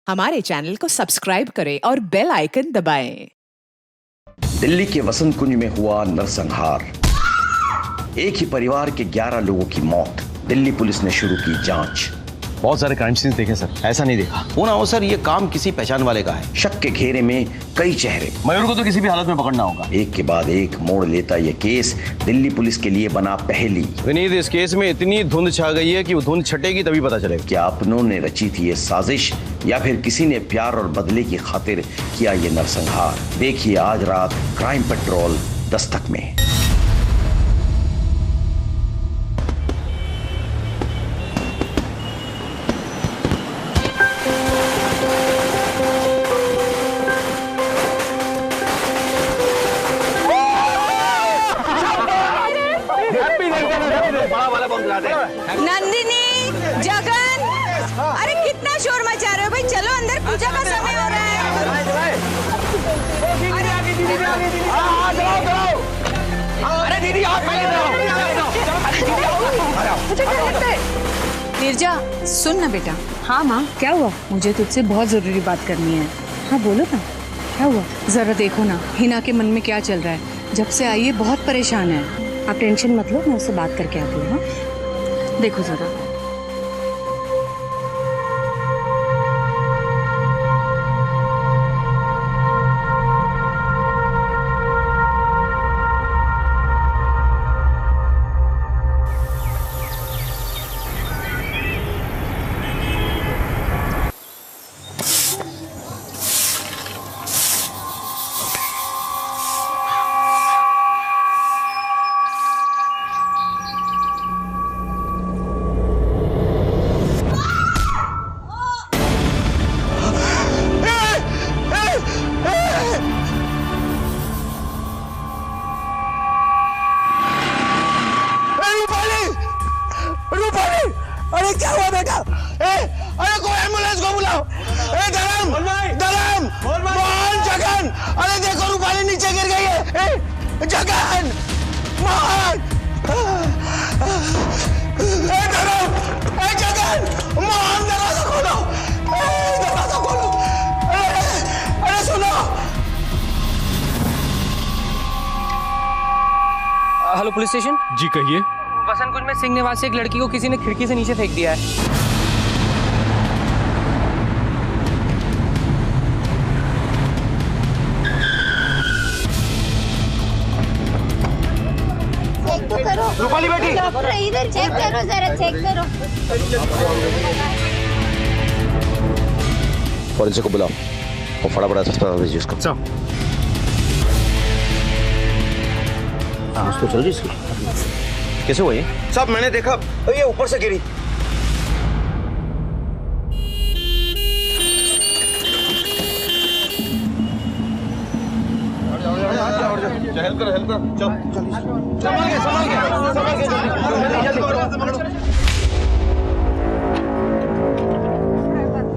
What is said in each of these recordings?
हमारे चैनल को सब्सक्राइब करें और बेल आइकन दबाएं। दिल्ली के वसंत कुंज में हुआ नरसंहार। एक ही परिवार के 11 लोगों की मौत। दिल्ली पुलिस ने शुरू की जांच। बहुत सारे क्राइम सीन्स देखे सर, ऐसा नहीं देखा। वो ना हो सर, ये काम किसी पहचान वाले का है। शक के घेरे में कई चेहरे। मयूर को तो किसी भी हालत में पकड़ना होगा। एक के बाद एक मोड़ लेता ये केस दिल्ली पुलिस के लिए बना पहेली। विनीत, इस केस में इतनी धुंध छा गई है कि वो धुंध छटेगी तभी पता चलेगा। क्या अपनों ने रची थी ये साजिश या फिर किसी ने प्यार और बदले की खातिर किया ये नरसंहार? देखिए आज रात क्राइम पेट्रोल दस्तक में। नंदिनी, जगन, अरे कितना शोर मचा रहे हो भाई? चलो अंदर, पूजा का समय हो रहा है। अरे दीदी नीरजा, सुन ना बेटा। हाँ माँ, क्या हुआ? मुझे तुझसे बहुत जरूरी बात करनी है। हाँ बोलो ना, क्या हुआ? जरा देखो ना हिना के मन में क्या चल रहा है। जब से आई है बहुत परेशान है। आप टेंशन मत लो, मैं उससे बात करके आती हूँ। हाँ देखो जरा। अरे क्या हुआ बेटा? अरे कोई एम्बुलेंस को बुलाओ। धर्म, मोहन, जगन, अरे देखो रूपाली नीचे गिर गई है। जगन, मोहन, धर्म, जगन, मोहन, दरवाजा खोलो, दरवाजा खोलो। अरे सुनो। Hello police station. जी कहिए। वसंत कुंज में सिंह निवासी एक लड़की को किसी ने खिड़की से नीचे फेंक दिया है। चेक तो करो। रूपाली बेटी, इधर चेक करो, जरा चेक करो। फॉरेंसिक को बुलाओ और फटाफट अस्पताल भेजिए उसको। उसको चल रही कैसे हुआ ये? सब मैंने देखा, ये ऊपर से गिरी। हेल्प कर चल।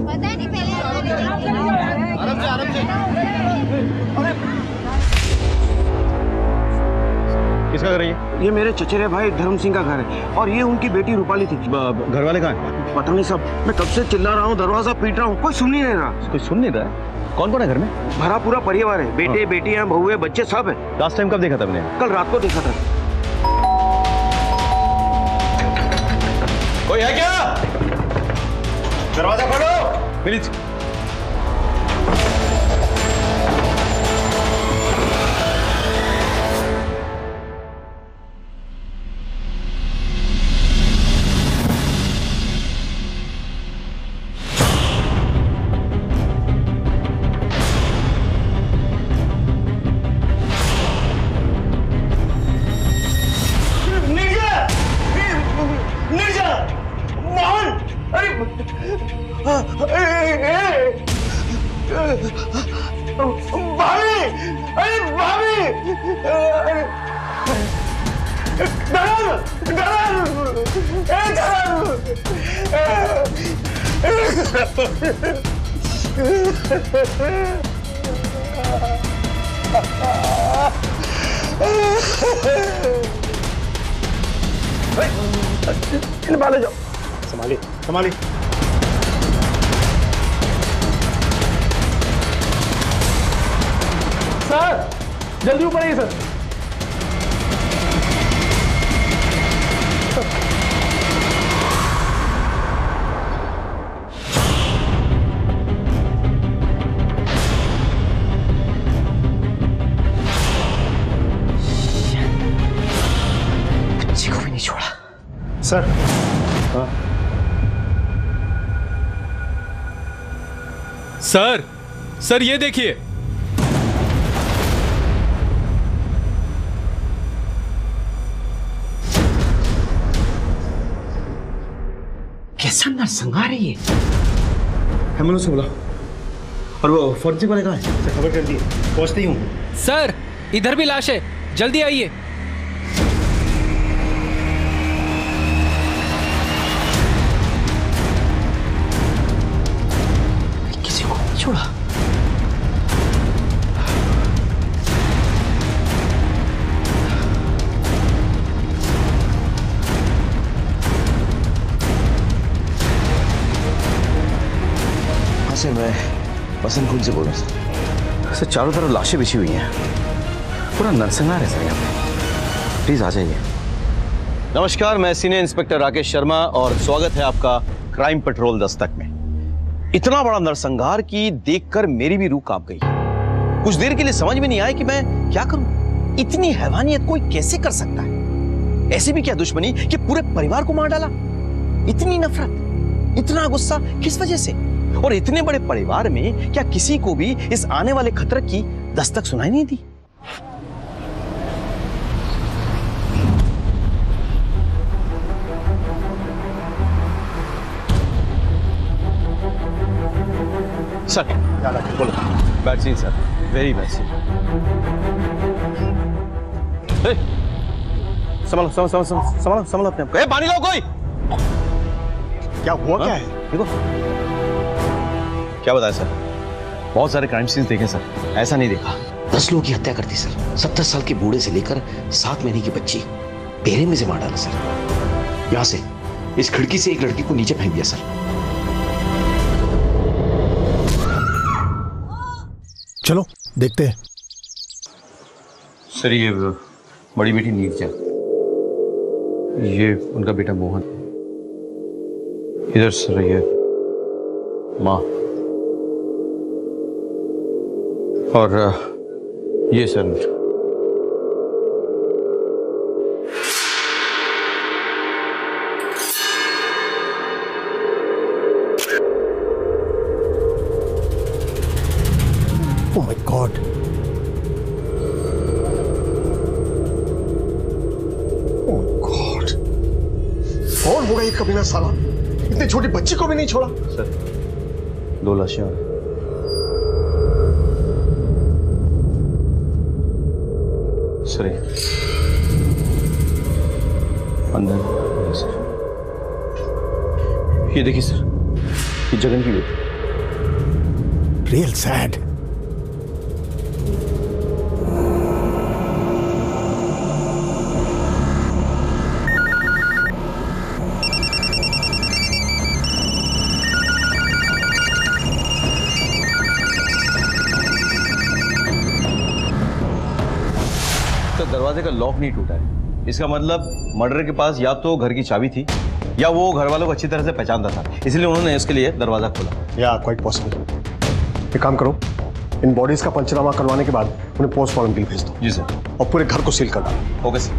पता नहीं पहले किसका घर है ये? ये मेरे चचेरे भाई धर्म सिंह का घर है और ये उनकी बेटी रूपाली थी। घर वाले कहाँ हैं? पता नहीं सब, मैं कब से चिल्ला रहा हूँ, दरवाजा पीट रहा हूँ, कोई सुन ही नहीं रहा। कोई सुन नहीं रहा है। कौन कौन है घर में? भरा पूरा परिवार है, बेटे बेटियां बहुएं बच्चे सब है। लास्ट टाइम कब देखा था मैंने? कल रात को देखा था। कोई है क्या? दरवाजा खोलो प्लीज। भाभी, अरे भाभी, संभाले जाओ। संभाली संभाली। जल्दी ऊपर आइए सर। बच्ची को भी नहीं छोड़ा सर। सर सर ये देखिए। कैसा नरसंहार है ये? एम्बुलेंस से बुला। और वो फॉरेंसिक वाले कहाँ हैं? सर खबर कर दिए, पहुंचते ही हूँ। सर इधर भी लाश है, जल्दी आइए। किसी को नहीं छोड़ा। हाँ सर, मैं वसंत कुंज से बोल रहा हूँ सर। चारों तरफ लाशें बिछी हुई हैं, पूरा नरसंहार है सर यहाँ पे। प्लीज आ जाइए। नमस्कार, मैं सीनियर इंस्पेक्टर राकेश शर्मा और स्वागत है आपका क्राइम पेट्रोल दस्तक में। इतना बड़ा नरसंहार की देखकर मेरी भी रूह कांप गई। कुछ देर के लिए समझ में नहीं आया कि मैं क्या करूं। इतनी हैवानियत कोई कैसे कर सकता है? ऐसी भी क्या दुश्मनी कि पूरे परिवार को मार डाला? इतनी नफरत, इतना गुस्सा किस वजह से? और इतने बड़े परिवार में क्या किसी को भी इस आने वाले खतरे की दस्तक सुनाई नहीं दी? सर बोलो। Bad scene sir, very bad scene. संभालो संभालो संभालो संभालो संभालो अपने आप को। पानी लाओ कोई। क्या हुआ? क्या है? देखो क्या बताया सर, बहुत सारे क्राइम सीन्स देखे सर, ऐसा नहीं देखा। 10 लोगों की हत्या कर दी सर। 70 साल के बूढ़े से लेकर 7 महीने की बच्ची बेरे में से मार डाला सर। यहां से इस खिड़की से एक लड़की को नीचे फेंक दिया सर। चलो देखते हैं। सर ये बड़ी बेटी नीरजा, ये उनका बेटा मोहन, इधर सर ये माँ, और ये sir oh my God. Oh God, कौन होगा ये कमीना साला? इतनी छोटी बच्ची को भी नहीं छोड़ा। सर 2 लाशें और सर अंदर सर, ये देखिए सर, ये जगन की बेटी। Real sad. दरवाजे का लॉक नहीं टूटा है, इसका मतलब मर्डर के पास या तो घर की चाबी थी या वो घर वालों को अच्छी तरह से पहचानता था, इसलिए उन्होंने इसके लिए दरवाजा खोला। या क्वाइट पॉसिबल। एक काम करो, इन बॉडीज का पंचनामा करवाने के बाद उन्हें पोस्टमार्टम के लिए भेज दो। जी सर। और पूरे घर को सील कर डालो। Okay sir.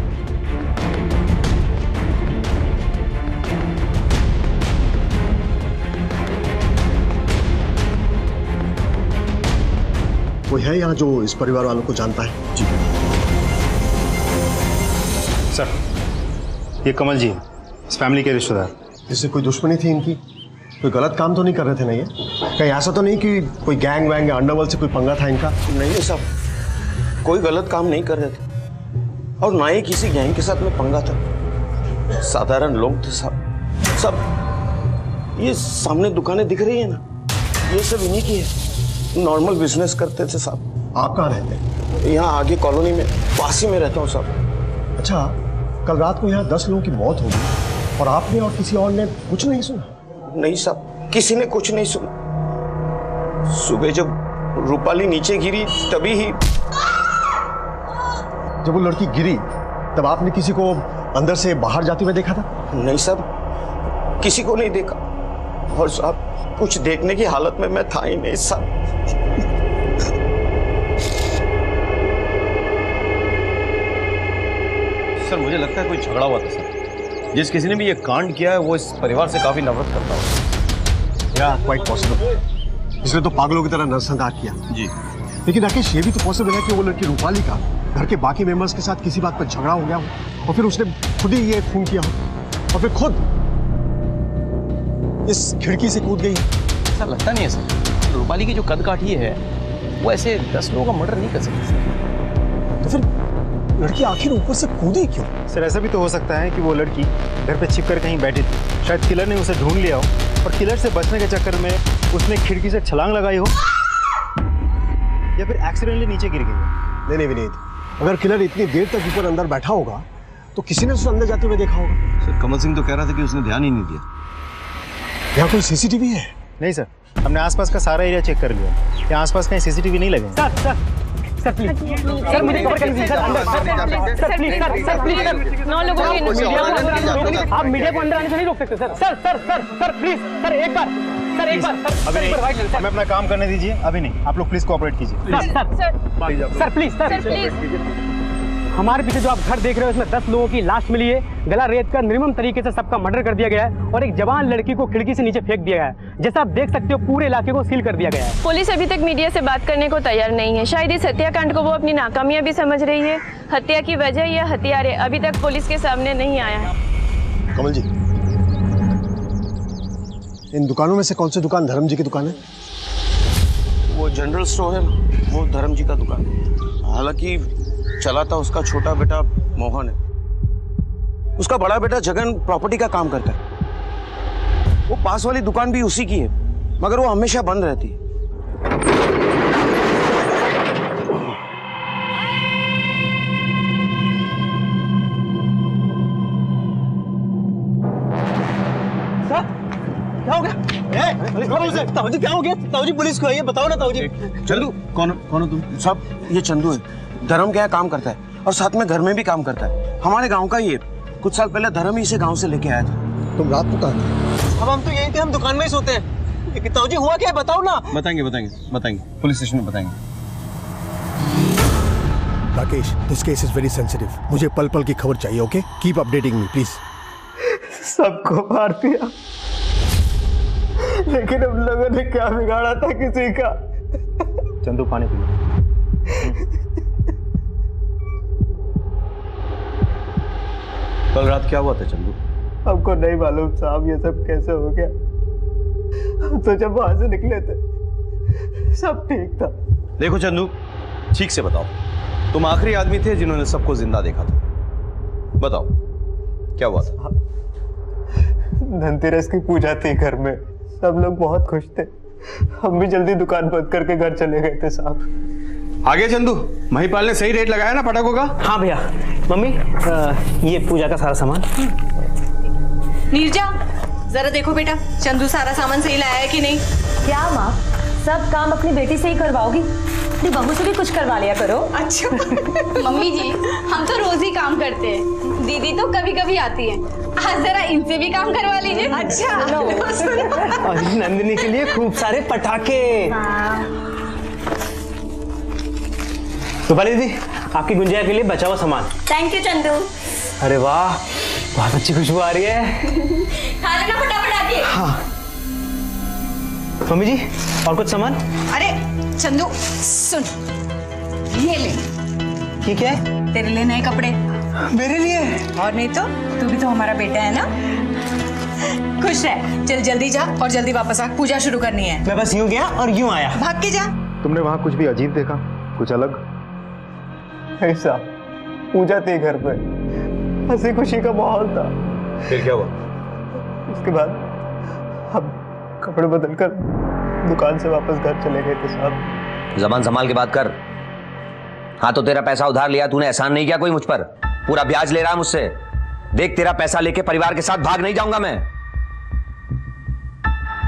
कोई है यहाँ जो इस परिवार वालों को जानता है? जी सर, ये कमल जी इस फैमिली के रिश्तेदार। इससे कोई दुश्मनी थी इनकी? कोई गलत काम तो नहीं कर रहे थे ना ये? कहीं ऐसा तो नहीं कि कोई गैंग वैंग या अंडरवर्ल्ड से कोई पंगा था इनका? नहीं साहब, कोई गलत काम नहीं कर रहे थे और ना ही किसी गैंग के साथ में पंगा था। साधारण लोग थे साहब। सब ये सामने दुकानें दिख रही है ना, ये सब इन्हीं की है। नॉर्मल बिजनेस करते थे साहब। आप कहाँ रहते हैं? यहाँ आगे कॉलोनी में, पास ही में रहता हूँ साहब। अच्छा, कल रात को यहाँ 10 लोगों की मौत हो गई और आपने और किसी और ने कुछ नहीं सुना? नहीं साहब, किसी ने कुछ नहीं सुना। सुबह जब रूपाली नीचे गिरी तभी ही जब वो लड़की गिरी तब आपने किसी को अंदर से बाहर जाते हुए देखा था? नहीं साहब, किसी को नहीं देखा। और साहब कुछ देखने की हालत में मैं था ही नहीं साहब। सर मुझे लगता है कोई झगड़ा हुआ था सर। जिस किसी ने भी ये कांड किया है वो इस परिवार से काफी नफरत करता है। या क्वाइट पॉसिबल। इसने तो पागलों की तरह नरसंहार किया। जी। लेकिन राकेश ये भी तो पॉसिबल है कि वो लड़की रूपाली का घर के बाकी मेंबर्स के साथ किसी बात पर झगड़ा हो गया हो और फिर उसने खुद ही ये खून किया हो और फिर खुद इस खिड़की से कूद गई। ऐसा लगता नहीं है सर। रूपाली की जो कदकाठी है वो ऐसे 10 लोगों का मर्डर नहीं कर सकती सर। तो फिर लड़की आखिर ऊपर से कूदी क्यों? सर ऐसा भी तो हो सकता है कि वो लड़की घर पे छिप कर कहीं बैठी थी, शायद किलर ने उसे ढूंढ लिया हो और किलर से बचने के चक्कर में उसने खिड़की से छलांग लगाई हो या फिर एक्सीडेंटली नीचे गिर गई हो। नहीं विनीत, अगर किलर इतनी देर तक ऊपर अंदर बैठा होगा तो किसी ने उसे अंदर जाते हुए देखा होगा। सर कमल सिंह तो कह रहा था कि उसने ध्यान ही नहीं दिया। यहाँ कोई सीसीटीवी है? नहीं सर, हमने आसपास का सारा एरिया चेक कर लिया, यहाँ आसपास कहीं सीसीटीवी नहीं लगे। सर प्लीज सर मुझे कवर कर लीजिए सर अंदर सर प्लीज सर 9 लोगों के आप मीडिया को अंदर आने से नहीं रोक सकते सर प्लीज सर एक बार अभी नहीं, हमें अपना काम करने दीजिए। अभी नहीं, आप लोग प्लीज कोऑपरेट कीजिए। सर प्लीज हमारे पीछे जो आप घर देख रहे हो इसमें 10 लोगों की लाश मिली है। गला रेत कर निर्मम तरीके से सबका मर्डर कर दिया गया है और एक जवान लड़की को खिड़की से नीचे फेंक दिया गया है। जैसा आप देख सकते हो पूरे इलाके को सील कर दिया गया है। पुलिस अभी तक मीडिया से बात करने को तैयार नहीं है। शायद इस हत्याकांड को वो अपनी नाकामयाबी समझ रही है। हत्या की वजह या हथियार अभी तक पुलिस के सामने नहीं आया है। कमल जी, इन दुकानों में से कौन सी दुकान धर्म जी की दुकान है? वो जनरल स्टोर है ना, वो धर्म जी का दुकान है। हालांकि चलाता उसका छोटा बेटा मोहन है। उसका बड़ा बेटा जगन प्रॉपर्टी का काम करता है। वो पास वाली दुकान भी उसी की है, मगर वो हमेशा बंद रहती है। क्या हो गया? ताऊजी क्या हो गया? ताऊजी पुलिस को आइए, बताओ ना ताऊजी। चंदू कौन हो तुम? सब ये चंदू है, धर्म के यहाँ काम करता है और साथ में घर में भी काम करता है। हमारे गांव का ही है। कुछ साल पहले धर्म ही इसे गांव से लेके आया था। तुम रात को कहाँ थे? अब हम तो यही थे, हम दुकान में ही सोते हैं। लेकिन ताऊजी हुआ क्या है बताओ ना। बताएंगे पुलिस स्टेशन में बताएंगे। Rakesh, this case is very sensitive. मुझे पल पल की खबर चाहिए। Okay, keep updating me please. सबको मार दिया, लेकिन हम लोगों ने क्या बिगाड़ा था किसी का? चंदू पानी पी। कल रात क्या हुआ था चंदू? हमको नहीं मालूम साहब ये सब कैसे हो गया। हम तो जब वहां से निकले थे सब ठीक था। देखो चंदू, ठीक से बताओ, तुम आखिरी आदमी थे जिन्होंने सबको जिंदा देखा था। बताओ क्या हुआ था? धनतेरस की पूजा थी घर में, सब लोग बहुत खुश थे। हम भी जल्दी दुकान बंद करके घर चले गए थे साहब। आगे चंदू, महिपाल ने सही रेट लगाया ना पटाखों का? हाँ भैया। मम्मी ये पूजा का सारा सामान। नीरजा जरा देखो बेटा, चंदू सारा सामान सही लाया है कि नहीं? क्या माँ, सब काम अपनी बेटी से ही करवाओगी? अपनी बहू से भी कुछ करवा लिया करो। अच्छा मम्मी जी हम तो रोज ही काम करते हैं, दीदी तो कभी कभी आती है। आज जरा इनसे भी काम करवा लीजिए। अच्छा और नंदिनी के लिए खूब सारे पटाखे। रूपाली दीदी, आपकी गुंजिया के लिए बचा हुआ सामान। Thank you Chandu. अरे वाह, बहुत अच्छी खुशबू आ रही है। खा लेना फटाफट आके। हाँ मम्मी जी, और कुछ सामान? अरे चंदू सुन, ये ले। ये क्या है? तेरे लिए नए कपड़े। मेरे लिए? और नहीं तो, तू भी तो हमारा बेटा है ना। खुश रह, चल जल्दी जा और जल्दी वापस आ, पूजा शुरू करनी है। मैं बस यूं गया और यूं आया। भाग के जा। तुमने वहां कुछ भी अजीब देखा, कुछ अलग? ऐसा पूजा थी घर पे, हंसी खुशी का माहौल था। फिर क्या हुआ? उसके बाद हम कपड़े बदलकर दुकान से वापस घर चले गए थे साहब। जबान संभाल के बात कर। हाँ तो तेरा पैसा उधार लिया तूने, एहसान नहीं किया कोई मुझ पर? पूरा ब्याज ले रहा है मुझसे। देख तेरा पैसा लेके परिवार के साथ भाग नहीं जाऊंगा मैं।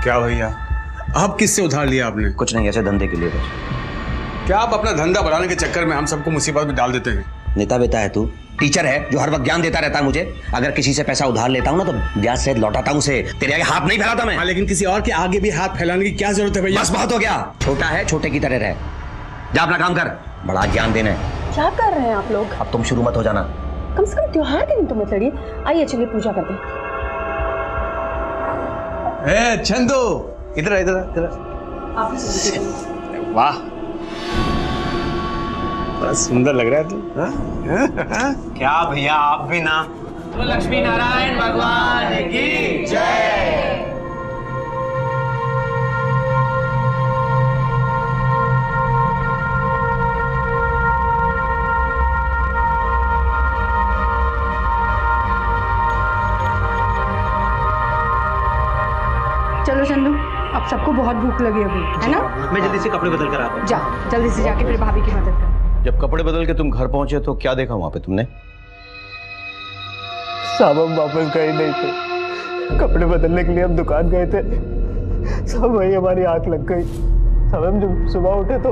क्या भैया, अब किससे उधार लिया आपने? कुछ नहीं, ऐसे धंधे के लिए बस। क्या आप अपना धंधा बढ़ाने के चक्कर में हम सबको मुसीबत में डाल देते हैं? नेता बेता है तू? टीचर है जो हर वक्त ज्ञान देता रहता है मुझे। अगर किसी से पैसा उधार लेता हूँ ना तो ब्याज सहित लौटाता हूँ उसे। तेरे आगे हाथ नहीं फैलाता मैं। लेकिन किसी और के आगे भी हाथ फैलाने की क्या जरूरत है भैया? बस बहुत हो गया। छोटा है छोटे की तरह रहे। जा अपना काम कर, बड़ा ज्ञान देना है। क्या कर रहे हैं आप लोग? अब तुम शुरू मत हो जाना। कम से कम त्योहार के दिन तो मत लड़िए। आइए चलिए पूजा करते हैं। चंदू इधर इधर इधर। वाह बड़ा सुंदर लग रहा है तू। क्या भैया आप भी ना। तो लक्ष्मी नारायण भगवान की जय। चलो चंदू, अब सबको बहुत भूख लगी होगी, है ना? मैं जल्दी से कपड़े बदल कर आता हूँ। जा जल्दी से जाके फिर भाभी की मदद कर। जब कपड़े बदल के तुम घर पहुंचे तो क्या देखा वहां पे तुमने? साहब हम वापस गए नहीं थे, कपड़े बदलने के लिए हम दुकान गए थे। सब वही हमारी आंख लग गई। सब हम जब सुबह उठे तो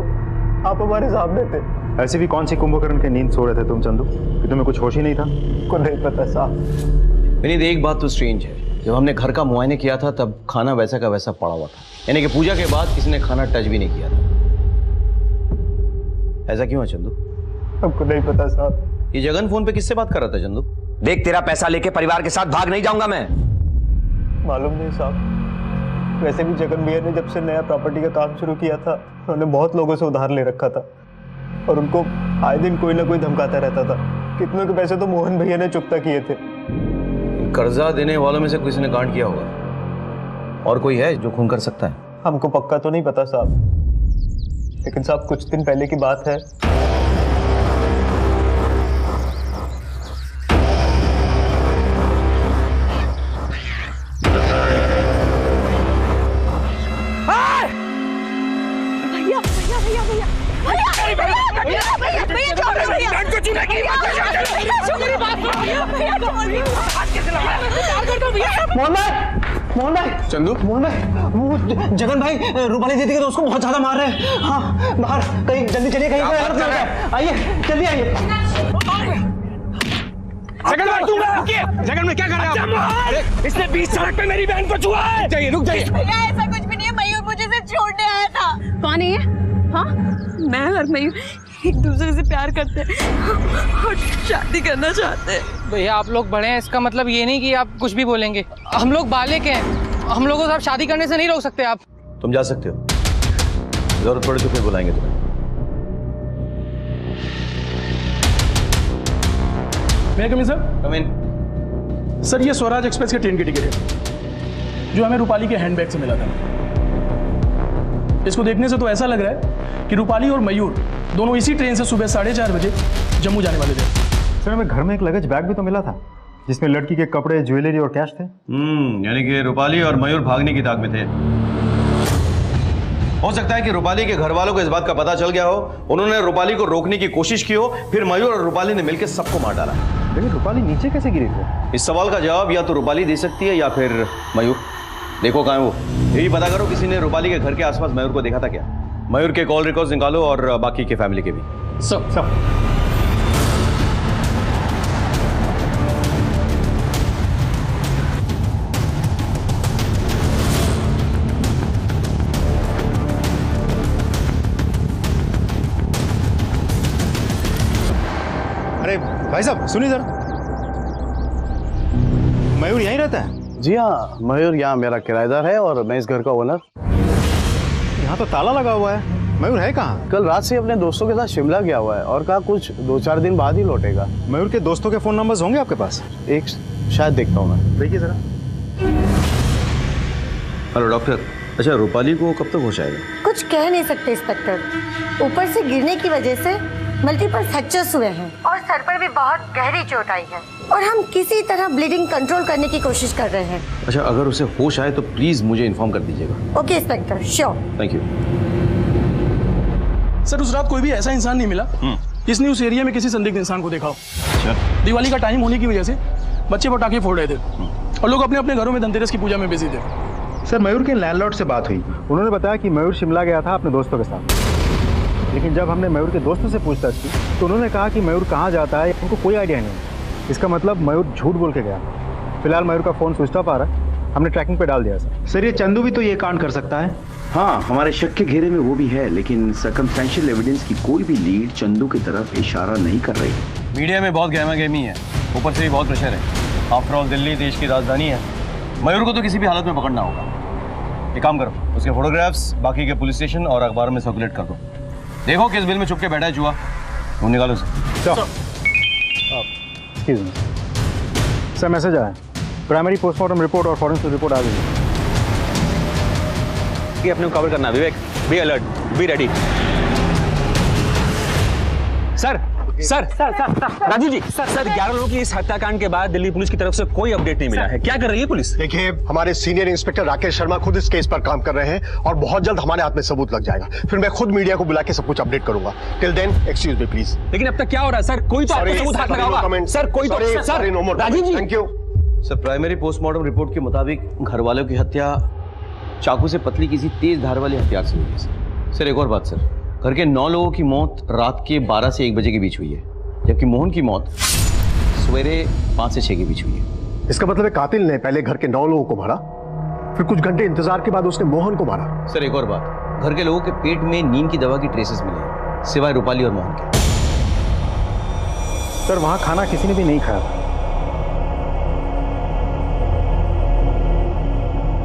आप हमारे सामने थे। ऐसे भी कौन सी कुंभकर्ण की नींद सो रहे थे तुम चंदू कि तुम्हें कुछ होश ही नहीं था? को नहीं पता साहब। विनीत एक बात तो स्ट्रेंज है, जब हमने घर का मुआयने किया था तब खाना वैसा का वैसा पड़ा हुआ था, यानी कि पूजा के बाद किसी ने खाना टच भी नहीं किया था। ऐसा क्यों है चंदू? हमको नहीं पता साहब। ये जगन फोन पे किससे बात कर रहा था चंदू? देख तेरा पैसा लेके परिवार के साथ भाग नहीं जाऊंगा मैं। मालूम नहीं साहब। वैसे भी जगन भैया ने जब से नया प्रॉपर्टी का काम शुरू किया था उन्होंने बहुत लोगों से उधार ले रखा था और उनको आए दिन कोई ना कोई धमकाता रहता था। कितनों के पैसे तो मोहन भैया ने चुकता किए थे। कर्जा देने वालों में से किसी ने कांड किया होगा। और कोई है जो खून कर सकता है? हमको पक्का तो नहीं पता साहब, लेकिन साहब कुछ दिन पहले की बात है। मोहन भाई चंदू मोहन भाई वो जगन भाई रूपाली दीदी के दोस्त को बहुत ज्यादा मार रहे हैं। हाँ बाहर कहीं जल्दी चलिए, कहीं पर आइए जल्दी आइए। जगन भाई तुम रुकिए। जगन में क्या कर रहे हैं आप? इसने 20 सड़क पे मेरी बहन को छुआ है। जाइए रुक जाइए। भैया ऐसा कुछ भी नहीं है, मयूर मुझे सिर्फ छोड़ने आया था। कौन है ये? हाँ, मैं और मयूर एक दूसरे से प्यार करते हैं और शादी करना चाहते हैं। भैया आप लोग बड़े हैं, इसका मतलब ये नहीं कि आप कुछ भी बोलेंगे। हम लोग बालिग हैं, हम लोगों को आप शादी करने से नहीं रोक सकते। आप तुम जा सकते हो, जरूरत पड़े तो फिर बुलाएंगे तुम्हें। मैं कमिंग सर? कम इन। सर ये स्वराज एक्सप्रेस के ट्रेन की टिकट है जो हमें रूपाली के हैंडबैग से मिला था। इसको देखने से तो ऐसा लग रहा है कि रूपाली और मयूर दोनों इसी ट्रेन से सुबह 4:30 बजे जम्मू जाने वाले थे। सर हमें घर में एक लगेज बैग भी तो मिला था जिसमें लड़की के कपड़े, ज्वेलरी और कैश थे। यानी कि रूपाली और मयूर भागने की ताक में थे। हो सकता है कि रूपाली के घर वालों को इस बात का पता चल गया हो, उन्होंने रूपाली को रोकने की कोशिश की हो, फिर मयूर और रूपाली ने मिलकर सबको मार डाला। लेकिन रूपाली नीचे कैसे गिरी थी? इस सवाल का जवाब या तो रूपाली दे सकती है या फिर मयूर। देखो कहाँ है वो, यही पता करो किसी ने रूपाली के घर के आसपास मयूर को देखा था क्या? मयूर के कॉल रिकॉर्ड्स निकालो और बाकी के फैमिली के भी। सब अरे भाई साहब सुनिए सर, मयूर यहीं रहता है? जी हाँ, मयूर यहाँ मेरा किराएदार है और मैं इस घर का ओनर। यहाँ तो ताला लगा हुआ है, मयूर है कहाँ? कल रात से अपने दोस्तों के साथ शिमला गया हुआ है और कहा कुछ 2-4 दिन बाद ही लौटेगा। मयूर के दोस्तों के फोन नंबर्स होंगे आपके पास? एक शायद देखता हूँ मैं। देखिए जरा। हेलो डॉक्टर, अच्छा रूपाली को कब तक होश आएगा? कुछ कह नहीं सकते इंस्पेक्टर। ऊपर से गिरने की वजह से मल्टीपल फ्रैक्चर्स हुए हैं और सर पर भी बहुत गहरी चोट आई है और हम किसी तरह ब्लीडिंग कंट्रोल करने की कोशिश कर रहे हैं। अच्छा अगर उसे होश आए तो प्लीज मुझे इन्फॉर्म कर दीजिएगा। Okay inspector, sure. Thank you. Sir उस रात कोई भी ऐसा इंसान नहीं मिला जिसने उस एरिया में किसी संदिग्ध इंसान को देखा हो। अच्छा। दिवाली का टाइम होने की वजह से बच्चे पटाखे फोड़ रहे थे और लोग अपने अपने घरों में धनतेरस की पूजा में बिजी थे। सर मयूर के लैंडलॉर्ड से बात हुई, उन्होंने बताया कि मयूर शिमला गया था अपने दोस्तों के साथ। लेकिन जब हमने मयूर के दोस्तों से पूछताछ की तो उन्होंने कहा कि मयूर कहाँ जाता है उनको कोई आइडिया नहीं। इसका मतलब मयूर झूठ बोल के गया। फिलहाल मयूर का फ़ोन स्विच ऑफ आ रहा है, हमने ट्रैकिंग पे डाल दिया सर। ये चंदू भी तो ये कांड कर सकता है। हाँ, हमारे शक के घेरे में वो भी है, लेकिन सर्कमस्टेंशियल एविडेंस की कोई भी लीड चंदू की तरफ इशारा नहीं कर रही। मीडिया में बहुत गहमा गहमी है, ऊपर से भी बहुत प्रेशर है। आफ्टर ऑल दिल्ली देश की राजधानी है। मयूर को तो किसी भी हालत में पकड़ना होगा। एक काम करो, उसके फोटोग्राफ्स बाकी के पुलिस स्टेशन और अखबार में सर्कुलेट कर दो। देखो किस बिल में छुप के बैठा है चूहा, वो निकालो सर। मैसेज आया, प्राइमरी पोस्टमार्टम रिपोर्ट और फॉरेंसिक रिपोर्ट आ गई। ये अपने को कवर करना। Vivek, be alert, be ready. Sir sir sir sir Raju ji, sir 11 लोगों की इस हत्याकांड के बाद दिल्ली पुलिस की तरफ से कोई अपडेट नहीं मिला है। क्या कर रही है पुलिस? देखिए, हमारे सीनियर इंस्पेक्टर राकेश शर्मा खुद इस केस पर काम कर रहे हैं और बहुत जल्द हमारे हाथ में सबूत लग जाएगा। फिर मैं खुद मीडिया को बुला के सब कुछ अपडेट करूंगा। Till then excuse me please. लेकिन अब तक क्या हो रहा है सर? कोई तो आपको सबूत हाथ लगा होगा। सर कोई तो Raju ji. Thank you sir. Primary postmortem report के मुताबिक घर वालों की हत्या चाकू से पतली किसी तेज धार वाले हथियार से हुई है सर। एक और बात सर, घर के 9 लोगों की मौत रात के 12 से 1 बजे के बीच हुई है, जबकि मोहन की मौत सवेरे 5 से 6 के बीच हुई है। इसका मतलब है कातिल ने पहले घर के 9 लोगों को मारा, फिर कुछ घंटे इंतजार के बाद उसने मोहन को मारा। सर एक और बात, घर के लोगों के पेट में नींद की दवा की ट्रेसेस मिले हैं, सिवाय रूपाली और मोहन के। सर वहां खाना किसी ने भी नहीं खाया था,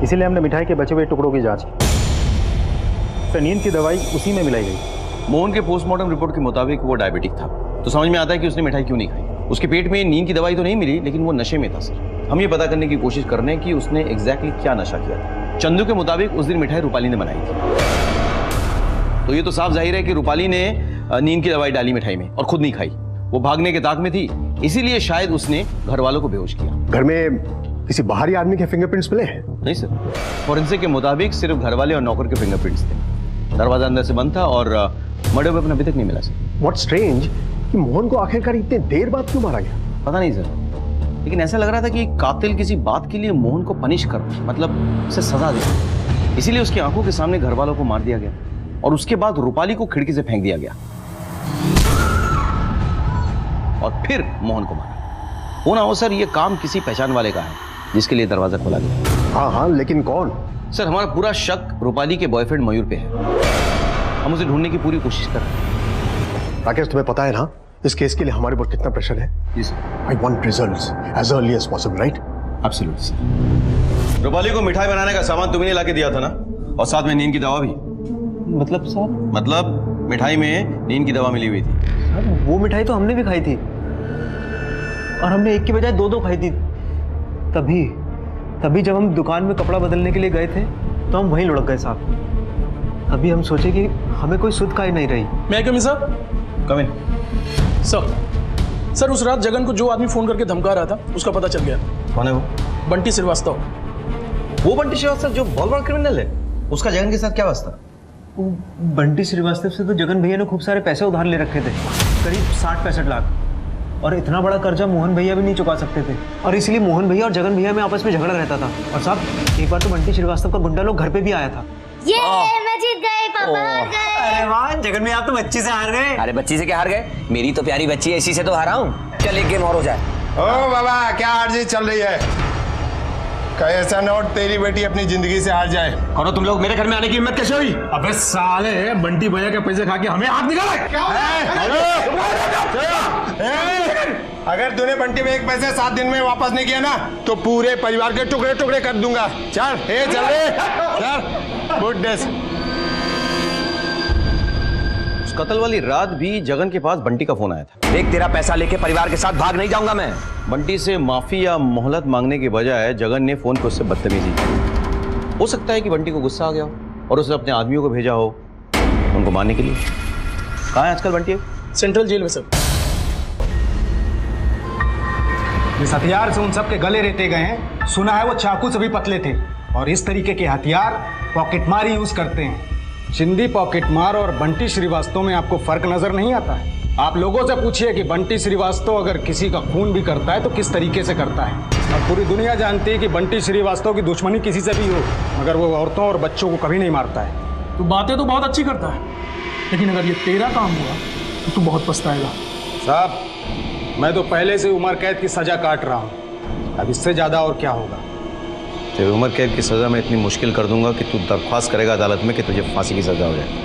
इसीलिए हमने मिठाई के बचे हुए टुकड़ों की जांच की। सर नींद की दवाई उसी में मिलाई गई। मोहन के पोस्टमार्टम रिपोर्ट के मुताबिक वो डायबिटिक था, तो समझ में आता है कि उसने मिठाई क्यों नहीं खाई। उसके पेट में नींद की दवाई तो नहीं मिली, लेकिन वो नशे में था सर। हम ये पता करने की कोशिश कर रहे हैं कि उसने एग्जैक्टली क्या नशा किया था। चंदू के मुताबिक उस दिन मिठाई रूपाली ने बनाई थी, तो ये तो साफ जाहिर है कि रूपाली ने नींद की दवाई डाली मिठाई में और खुद नहीं खाई। वो भागने के ताक में थी, इसीलिए शायद उसने घर वालों को बेहोश किया। घर में किसी बाहरी आदमी के फिंगरप्रिंट्स मिले हैं? नहीं सर, फॉरेंसिक के मुताबिक सिर्फ घर वाले और नौकर के फिंगरप्रिंट्स थे। दरवाजा अंदर से बंद था और मर्डर वेपन अभी तक नहीं मिला सर। व्हाट स्ट्रेंज कि मोहन को आखिरकार इतने देर बाद क्यों मारा गया? पता नहीं सर, लेकिन ऐसा लग रहा था कि कातिल किसी बात के लिए मोहन को पनिश कर, मतलब उसे सजा दे, इसीलिए उसकी आंखों के सामने घर वालों को मार दिया गया और उसके बाद रूपाली को खिड़की से फेंक दिया गया और फिर मोहन को मारा। हो ना हो सर, ये काम किसी पहचान वाले का है जिसके लिए दरवाजा खोला गया। हाँ हाँ, लेकिन कौन? सर हमारा पूरा शक रूपाली के बॉयफ्रेंड मयूर पे है। हम उसे ढूंढने की पूरी कोशिश कर रहे हैं। राकेश, तुम्हें पता है ना इस केस के लिए हमारे ऊपर कितना प्रेशर है? जी sir. I want results as early as possible, right? Absolutely sir. Rupali को मिठाई बनाने का सामान तुम्ही ने लाके दिया था ना, और साथ में नींद की दवा भी। मतलब सर? मतलब मिठाई में नींद की दवा मिली हुई थी। सर वो मिठाई तो हमने भी खाई थी और हमने एक की बजाय 2 खाई थी। तभी जब हम दुकान में कपड़ा बदलने के लिए गए थे तो हम वहीं लुढ़क गए साहब। अभी हम सोचे कि हमें कोई सुध काई नहीं रही। मैं कमी सर? कम इन। सर उस रात जगन को जो आदमी फोन करके धमका रहा था उसका पता चल गया। कौन है वो? बंटी श्रीवास्तव। वो बंटी श्रीवास्तव जो बहुत बड़ा क्रिमिनल है, उसका जगन के साथ क्या वास्ता? बंटी श्रीवास्तव से तो जगन भैया ने खूब सारे पैसे उधार ले रखे थे, करीब 60-65 लाख, और इतना बड़ा कर्जा मोहन भैया भी नहीं चुका सकते थे, और इसलिए मोहन भैया और जगन भैया में आपस में झगड़ा रहता था। और साहब एक बार तो बंटी श्रीवास्तव का गुंडा लोग घर पे भी आया था। ये मैं जीत गई, पापा हार गए। अरे वाह जगन भैया, आप तो बच्ची से हार गए। अरे बच्ची से क्या हार गए? मेरी तो प्यारी बच्ची है, इसी से तो हारा हूँ। चल एक गेम और हो जाए। ओ बाबा, क्या हार जीत चल रही है? कहीं ऐसा न हो तेरी बेटी अपनी जिंदगी से हार जाए। और तुम लोग मेरे घर में आने की हिम्मत कैसे हुई? अबे साले, बंटी भैया के पैसे खा के हमें हाथ निकाले। अगर तूने बंटी में 1 पैसे 7 दिन में वापस नहीं किया ना तो पूरे परिवार के टुकड़े टुकड़े कर दूंगा। चल चल गुड डेज। उस कत्ल वाली रात भी जगन के पास बंटी का फोन आया था। देख तेरा पैसा लेके परिवार के साथ भाग नहीं जाऊंगा मैं। बंटी से माफी या मोहलत मांगने के बजाय जगन ने फोन पर उससे बदतमीजी की। हो सकता है कि बंटी को गुस्सा आ गया और उसने अपने आदमियों को भेजा हो उनको मारने के लिए। कहाँ है आजकल बंटी? सेंट्रल जेल में सर। जिस हथियार से उन सब के गले रेते गए हैं, सुना है वो चाकू से भी पतले थे, और इस तरीके के हथियार पॉकेटमार यूज करते हैं। चिंदी पॉकेटमार और बंटी श्रीवास्तव में आपको फर्क नजर नहीं आता है? आप लोगों से पूछिए कि बंटी श्रीवास्तव अगर किसी का खून भी करता है तो किस तरीके से करता है। और पूरी दुनिया जानती है कि बंटी श्रीवास्तव की दुश्मनी किसी से भी हो, मगर वो औरतों और बच्चों को कभी नहीं मारता है। तू बातें तो बहुत अच्छी करता है, लेकिन अगर ये तेरा काम हुआ तो तू बहुत पछताएगा। साहब, मैं तो पहले से उम्र कैद की सजा काट रहा हूँ, अब इससे ज्यादा और क्या होगा। तेरी उम्र कैद की सजा मैं इतनी मुश्किल कर दूंगा कि तू दरख्वास्त करेगा अदालत में कि तुझे फांसी की सजा हो जाए।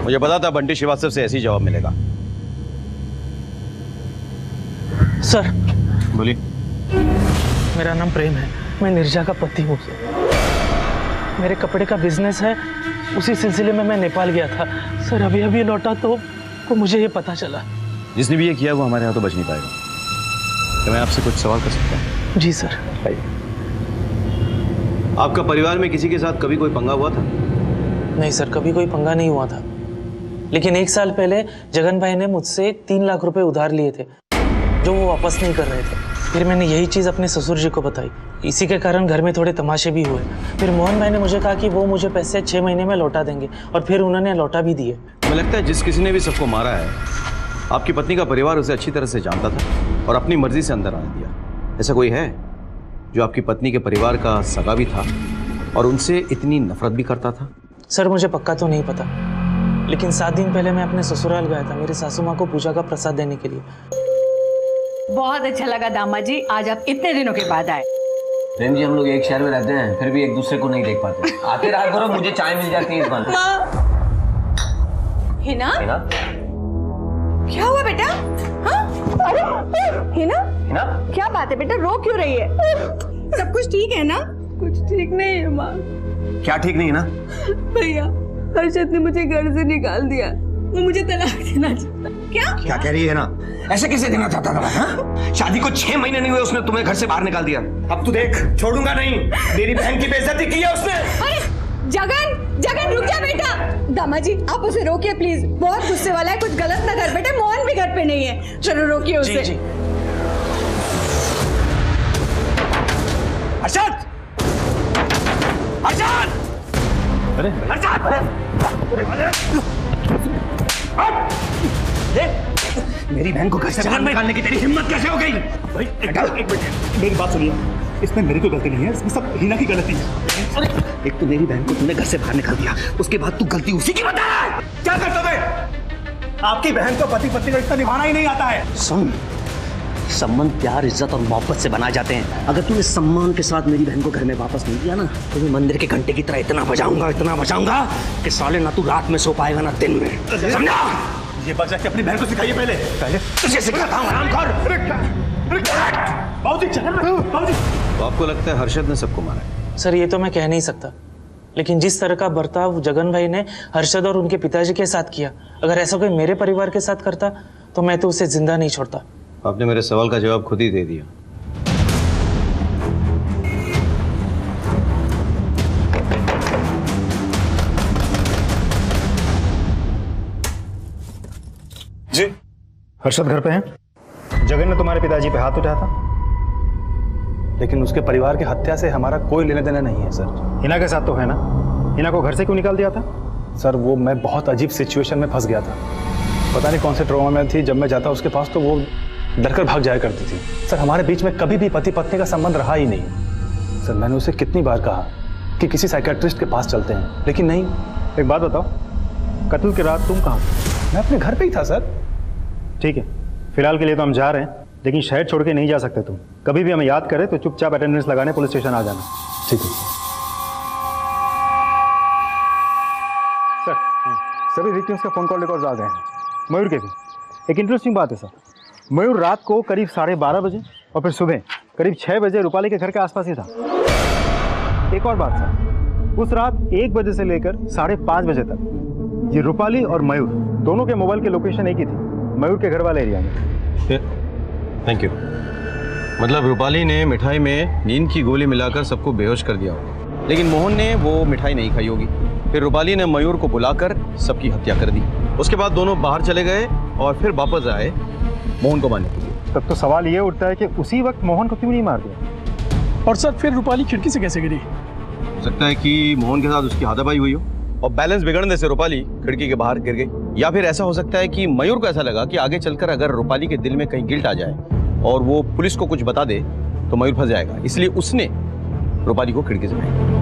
मुझे पता था बंटी श्रीवास्तव से ऐसी जवाब मिलेगा। सर, बोलिए। मेरा नाम प्रेम है, मैं निर्जा का पति हूँ। मेरे कपड़े का बिजनेस है, उसी सिलसिले में मैं नेपाल गया था। सर अभी अभी लौटा तो मुझे ये पता चला। जिसने भी ये किया वो हमारे यहाँ तो बच नहीं पाएगा। तो मैं आपसे कुछ सवाल कर सकता हूँ? जी सर। आपका परिवार में किसी के साथ कभी कोई पंगा हुआ था? नहीं सर, कभी कोई पंगा नहीं हुआ था, लेकिन 1 साल पहले जगन भाई ने मुझसे 3 लाख रुपए उधार लिए थे जो वो वापस नहीं कर रहे थे। फिर मैंने यही चीज़ अपने ससुर जी को बताई, इसी के कारण घर में थोड़े तमाशे भी हुए। फिर मोहन भाई ने मुझे कहा कि वो मुझे पैसे 6 महीने में लौटा देंगे, और फिर उन्होंने लौटा भी दिए। मुझे लगता है जिस किसी ने भी सबको मारा है, आपकी पत्नी का परिवार उसे अच्छी तरह से जानता था और अपनी मर्जी से अंदर आने दिया। ऐसा कोई है जो आपकी पत्नी के परिवार का सगा भी था और उनसे इतनी नफरत भी करता था? सर मुझे पक्का तो नहीं पता, लेकिन 7 दिन पहले मैं अपने ससुराल गया था मेरी सासू माँ को पूजा का प्रसाद देने के लिए। बहुत अच्छा लगा दामाद जी, आज आप इतने दिनों के बाद आए। प्रेम जी, हम लोग एक शहर में रहते हैं, फिर भी एक दूसरे को नहीं देख पाते। आते रहा करो, मुझे चाय मिल जाती है इस बार। हिना? हिना? क्या हुआ बेटा? हाँ? अरे हिना? हिना? क्या बात है बेटा, रो क्यों रही है? सब कुछ ठीक है ना? कुछ ठीक नहीं है माँ। क्या ठीक नहीं है ना? भैया, हर्षद ने मुझे घर से निकाल दिया, वो मुझे तलाक देना चाहता। क्या कह रही है ना? ऐसे कैसे देना चाहता था? हाँ? शादी को 6 महीने नहीं हुए उसने तुम्हें घर से बाहर निकाल दिया। अब तू देख, छोड़ूंगा नहीं। मेरी बहन की बेइज्जती की है उसने। अरे जगन रुक जा बेटा। दामाद जी आप उसे रोकिए प्लीज, बहुत गुस्से वाला है, कुछ गलत ना कर बेटा। मोहन भी घर पे नहीं है, चलो रोकिए उसे। जी। हर्षद! हर्षद! अरे मेरी बहन को घर से बाहर निकालने की तेरी हिम्मत कैसे हो गई? भाई एक मिनट, मेरी बात सुनिए। इसमें मेरी कोई गलती नहीं है, इसमें सब हिना की गलती है। एक तो मेरी बहन को तूने घर से बाहर निकाल दिया, उसके बाद तू गलती उसी की बता रहा है। क्या करते थे? आपकी बहन को पति पत्नी का रिश्ता निभाना ही नहीं आता है। सुन, संबंध प्यार, इज्जत और मोहब्बत से बनाए जाते हैं। अगर तूने सम्मान के साथ मेरी बहन को घर में वापस नहीं दिया ना, तो मैं मंदिर के घंटे की तरह इतना बजाऊंगा कि साले ना तू रात में सो पाएगा ना दिन में। समझा? ये बजा के अपनी बहन को सिखाइए पहले तुझे सिखाता हूँ, हरामखोर। बाबूजी, तो आपको लगता है हर्षद ने सबको मारा है? सर ये तो मैं कह नहीं सकता, लेकिन जिस तरह का बर्ताव जगन भाई ने हर्षद और उनके पिताजी के साथ किया, अगर ऐसा कोई मेरे परिवार के साथ करता तो मैं तो उसे जिंदा नहीं छोड़ता। आपने मेरे सवाल का जवाब खुद ही दे दिया। जी, हर्षद घर पे हैं? जगन ने तुम्हारे पिताजी पे हाथ उठाया था, लेकिन उसके परिवार की हत्या से हमारा कोई लेना देना नहीं है सर। हिना के साथ तो है ना? हिना को घर से क्यों निकाल दिया था? सर वो मैं बहुत अजीब सिचुएशन में फंस गया था, पता नहीं कौन से ट्रॉमा में थी। जब मैं जाता उसके पास तो वो डरकर भाग जाया करती थी। सर हमारे बीच में कभी भी पति पत्नी का संबंध रहा ही नहीं। सर मैंने उसे कितनी बार कहा कि किसी साइकियाट्रिस्ट के पास चलते हैं, लेकिन नहीं। एक बात बताओ, कत्ल की रात तुम कहाँ थे? मैं अपने घर पे ही था सर। ठीक है, फिलहाल के लिए तो हम जा रहे हैं, लेकिन शहर छोड़ के नहीं जा सकते तुम। कभी भी हमें याद करें तो चुपचाप अटेंडेंस लगाने पुलिस स्टेशन आ जाना। ठीक है सर। सभी विक्टिम्स का फोन कॉल रिकॉर्ड आ गए हैं, मयूर के भी। एक इंटरेस्टिंग बात है सर, मयूर रात को करीब 12:30 बजे और फिर सुबह करीब 6 बजे रूपाली के घर के आसपास ही था। एक और बात सर, उस रात 1 बजे से लेकर 5:30 बजे तक ये रूपाली और मयूर दोनों के मोबाइल की लोकेशन एक ही थी, मयूर के घर वाले एरिया में। Thank you. मतलब रूपाली ने मिठाई में नींद की गोली मिलाकर सबको बेहोश कर दिया होगा, लेकिन मोहन ने वो मिठाई नहीं खाई होगी। फिर रूपाली ने मयूर को बुलाकर सबकी हत्या कर दी। उसके बाद दोनों बाहर चले गए और फिर वापस आए मोहन को मारने के लिए। तब तो सवाल ये उठता है कि उसी वक्त मोहन को क्यों नहीं मार दिया? और सर फिर रूपाली खिड़की से कैसे गिरी? हो सकता है कि मोहन के साथ उसकी हाथापाई हुई हो और बैलेंस बिगड़ने से रूपाली खिड़की के बाहर गिर गई। या फिर ऐसा हो सकता है कि मयूर को ऐसा लगा कि आगे चलकर अगर रूपाली के दिल में कहीं गिल्ट आ जाए और वो पुलिस को कुछ बता दे तो मयूर फंस जाएगा, इसलिए उसने रूपाली को खिड़की से फेंका।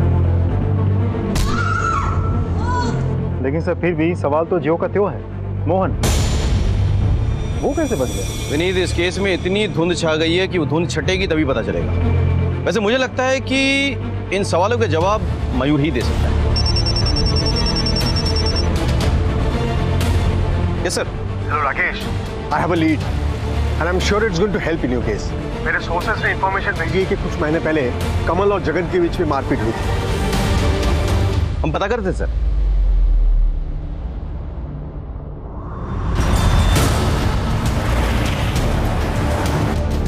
लेकिन सर फिर भी सवाल तो ज्यो का त्यों है। मोहन वो कैसे बच गया? विनीत, इस केस में इतनी धुंध छा गई है कि वो धुंध छटेगी तभी पता चलेगा। वैसे मुझे लगता है कि इन सवालों के जवाब मयूर ही दे सकता है। Yes sir. Hello Rakesh, I have a lead and I am sure it's going to help in your case. मेरे सोर्सेस ने इंफॉर्मेशन भेजी है कि कुछ महीने पहले कमल और जगन के बीच में मारपीट हुई थी। हम पता करते सर।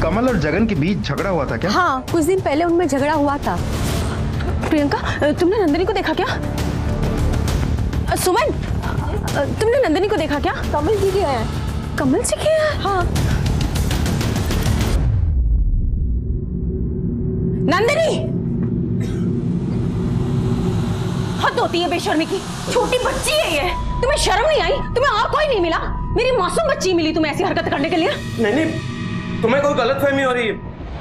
कमल और जगन के बीच झगड़ा हुआ था क्या? हाँ, कुछ दिन पहले उनमें झगड़ा हुआ था। प्रियंका, तुमने नंदिनी को देखा क्या? सुमन, तुमने नंदिनी को देखा क्या? कमल जी के हैं। कमल जी के हैं? हाँ। नंदिनी, हद होती है बेशर्मी की। छोटी बच्ची है ये, तुम्हें शर्म नहीं आई? तुम्हें और कोई नहीं मिला? मेरी मासूम बच्ची मिली तुम्हें ऐसी हरकत करने के लिए? नहीं, तुम्हें कोई गलतफहमी हो रही है।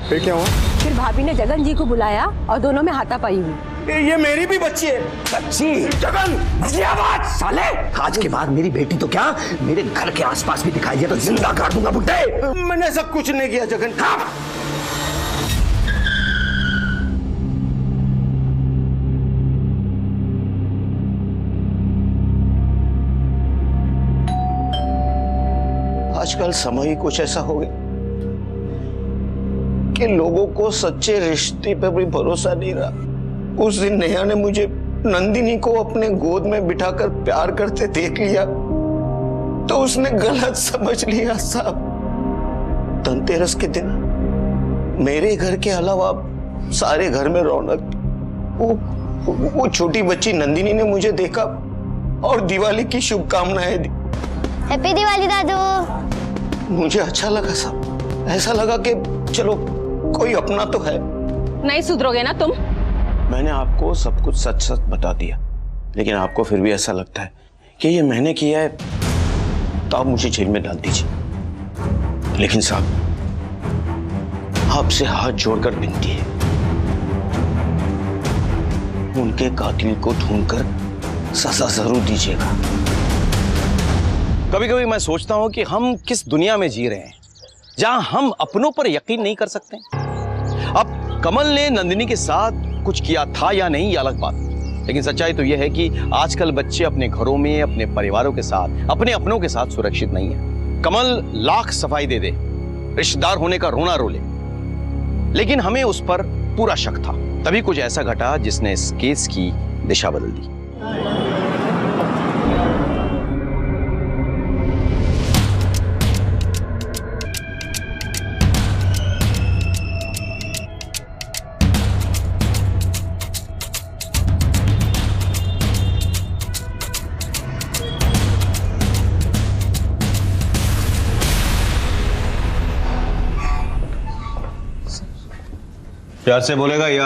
फिर क्या हुआ? फिर भाभी ने जगन जी को बुलाया और दोनों में हाथापाई हुई। ये मेरी भी बच्ची है। बच्ची? जगन, ये आवाज साले! आज के बाद मेरी बेटी तो क्या, मेरे घर के आसपास भी दिखाई दिया तो जिंदा काट दूंगा बुड्ढे। मैंने सब कुछ नहीं किया जगन। आजकल समय ही कुछ ऐसा हो गया कि लोगों को सच्चे रिश्ते पर भी भरोसा नहीं रहा। उस दिन नेहा ने मुझे नंदिनी को अपने गोद में बिठाकर प्यार करते देख लिया तो उसने गलत समझ लिया साहब। धनतेरस के दिन मेरे घर के अलावा सारे घर में रौनक। वो छोटी बच्ची नंदिनी ने मुझे देखा और दिवाली की शुभकामनाएं दी। हैप्पी दिवाली दादू। मुझे अच्छा लगा साहब, ऐसा लगा कि चलो कोई अपना तो है। नहीं सुधरोगे ना तुम? मैंने आपको सब कुछ सच सच बता दिया, लेकिन आपको फिर भी ऐसा लगता है कि ये मैंने किया है तो आप मुझे जेल में डाल दीजिए। लेकिन साहब, आपसे हाथ जोड़कर विनती है, उनके कातिल को ढूंढकर सजा जरूर दीजिएगा। कभी कभी मैं सोचता हूं कि हम किस दुनिया में जी रहे हैं जहां हम अपनों पर यकीन नहीं कर सकते। अब कमल ने नंदिनी के साथ कुछ किया था या नहीं, ये अलग बात, लेकिन सच्चाई तो यह है कि आजकल बच्चे अपने घरों में अपने परिवारों के साथ, अपने अपनों के साथ सुरक्षित नहीं है। कमल लाख सफाई दे दे, रिश्तेदार होने का रोना रो ले, लेकिन हमें उस पर पूरा शक था। तभी कुछ ऐसा घटा जिसने इस केस की दिशा बदल दी। प्यार से बोलेगा या